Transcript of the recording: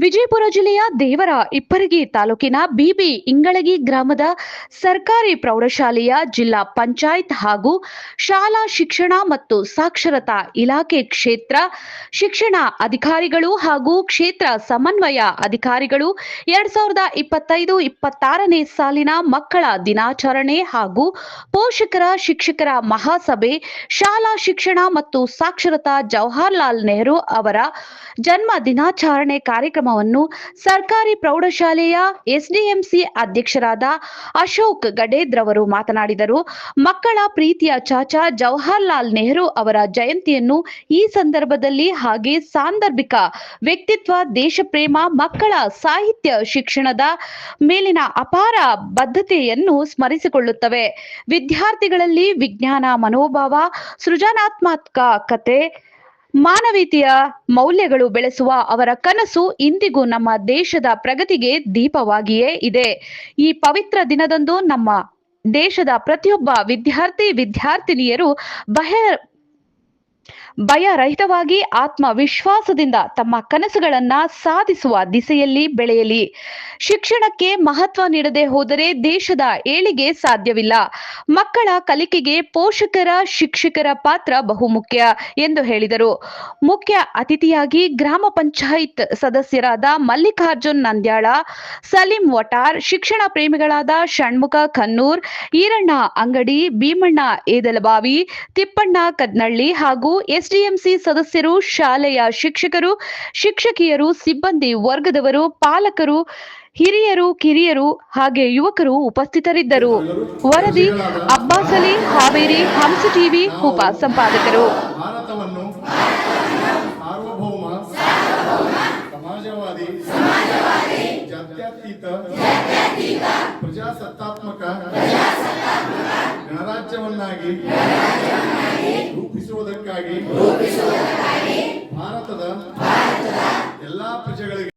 ವಿಜಯಪುರ ಜಿಲ್ಲೆಯ ದೇವರ ಇಪ್ಪರಗಿ ತಾಲೂಕಿನ ಬಿಬಿ ಇಂಗಳಗಿ ಗ್ರಾಮದ ಸರ್ಕಾರಿ ಪ್ರೌಢಶಾಲೆಯ ಜಿಲ್ಲಾ ಪಂಚಾಯತ್ ಹಾಗೂ ಶಾಲಾ ಶಿಕ್ಷಣ ಮತ್ತು ಸಾಕ್ಷರತಾ ಇಲಾಖೆ ಕ್ಷೇತ್ರ ಶಿಕ್ಷಣ ಅಧಿಕಾರಿಗಳು ಹಾಗೂ ಕ್ಷೇತ್ರ ಸಮನ್ವಯ ಅಧಿಕಾರಿಗಳು 2025-26ನೇ ಸಾಲಿನ ಮಕ್ಕಳ ದಿನಾಚರಣೆ ಹಾಗೂ ಪೋಷಕರ ಶಿಕ್ಷಕರ ಮಹಾಸಭೆ ಶಾಲಾ ಶಿಕ್ಷಣ ಮತ್ತು ಸಾಕ್ಷರತಾ ಜವಾಹರಲಾಲ್ ನೆಹರು ಅವರ ಜನ್ಮ ದಿನಾಚರಣೆ ಕಾರ್ಯಕ್ರಮವನ್ನು ಸರ್ಕಾರಿ ಪ್ರೌಢಶಾಲೆಯ ಎಸ್ಡಿಎಂಸಿ ಅಧ್ಯಕ್ಷರಾದ ಅಶೋಕ್ ಗಡೇದ್ರವರು ಮಾತನಾಡಿದರು. ಮಕ್ಕಳ ಪ್ರೀತಿಯ ಚಾಚಾ ಜವಾಹರಲಾಲ್ ನೆಹರು ಅವರ ಜಯಂತಿಯನ್ನು ಈ ಸಂದರ್ಭದಲ್ಲಿ ಹಾಗೆ ಸಾಂದರ್ಭಿಕ ವ್ಯಕ್ತಿತ್ವ, ದೇಶಪ್ರೇಮ, ಮಕ್ಕಳ ಸಾಹಿತ್ಯ ಶಿಕ್ಷಣದ ಮೇಲಿನ ಅಪಾರ ಬದ್ಧತೆಯನ್ನು ಸ್ಮರಿಸಿಕೊಳ್ಳುತ್ತವೆ. ವಿದ್ಯಾರ್ಥಿಗಳಲ್ಲಿ ವಿಜ್ಞಾನ ಮನೋಭಾವ, ಸೃಜನಾತ್ಮಕತೆ, ಮಾನವೀಯತೆಯ ಮೌಲ್ಯಗಳು ಬೆಳೆಸುವ ಅವರ ಕನಸು ಇಂದಿಗೂ ನಮ್ಮ ದೇಶದ ಪ್ರಗತಿಗೆ ದೀಪವಾಗಿಯೇ ಇದೆ. ಈ ಪವಿತ್ರ ದಿನದಂದು ನಮ್ಮ ದೇಶದ ಪ್ರತಿಯೊಬ್ಬ ವಿದ್ಯಾರ್ಥಿನಿಯರು ಭಯರಹಿತವಾಗಿ ಆತ್ಮವಿಶ್ವಾಸದಿಂದ ತಮ್ಮ ಕನಸುಗಳನ್ನು ಸಾಧಿಸುವ ದಿಸೆಯಲ್ಲಿ ಬೆಳೆಯಲಿ. ಶಿಕ್ಷಣಕ್ಕೆ ಮಹತ್ವ ನೀಡದೆ ಹೋದರೆ ದೇಶದ ಏಳಿಗೆ ಸಾಧ್ಯವಿಲ್ಲ. ಮಕ್ಕಳ ಕಲಿಕೆಗೆ ಪೋಷಕರ, ಶಿಕ್ಷಕರ ಪಾತ್ರ ಬಹುಮುಖ್ಯ ಎಂದು ಹೇಳಿದರು. ಮುಖ್ಯ ಅತಿಥಿಯಾಗಿ ಗ್ರಾಮ ಪಂಚಾಯತ್ ಸದಸ್ಯರಾದ ಮಲ್ಲಿಕಾರ್ಜುನ್ ನಂದ್ಯಾಳ, ಸಲೀಂ ವಟಾರ್, ಶಿಕ್ಷಣ ಪ್ರೇಮಿಗಳಾದ ಷಣ್ಮುಖ ಖನ್ನೂರ್, ಈರಣ್ಣ ಅಂಗಡಿ, ಭೀಮಣ್ಣ ಏದಲಬಾವಿ, ತಿಪ್ಪಣ್ಣ ಕದ್ನಳ್ಳಿ ಹಾಗೂ ಎಸ್ಡಿಎಂಸಿ ಸದಸ್ಯರು, ಶಾಲೆಯ ಶಿಕ್ಷಕರು, ಶಿಕ್ಷಕಿಯರು, ಸಿಬ್ಬಂದಿ ವರ್ಗದವರು, ಪಾಲಕರು, ಹಿರಿಯರು, ಕಿರಿಯರು ಹಾಗೆ ಯುವಕರು ಉಪಸ್ಥಿತರಿದ್ದರು. ವರದಿ ಅಬ್ಬಾಸ್ ಅಲಿ, ಹಾವೇರಿ, ಹಂಸ ಟಿವಿ ಉಪ ಸಂಪಾದಕರು. ಭಾರತವನ್ನು ಸಾರ್ವಭೌಮ, ಸಮಾಜವಾದಿ, ಜಾತ್ಯತೀತ, ಪ್ರಜಾಸತ್ತಾತ್ಮಕ ಗಣರಾಜ್ಯವನ್ನಾಗಿ ರೂಪಿಸುವುದಕ್ಕಾಗಿ ಭಾರತದ ಎಲ್ಲಾ ಪ್ರಜೆಗಳಿಗೆ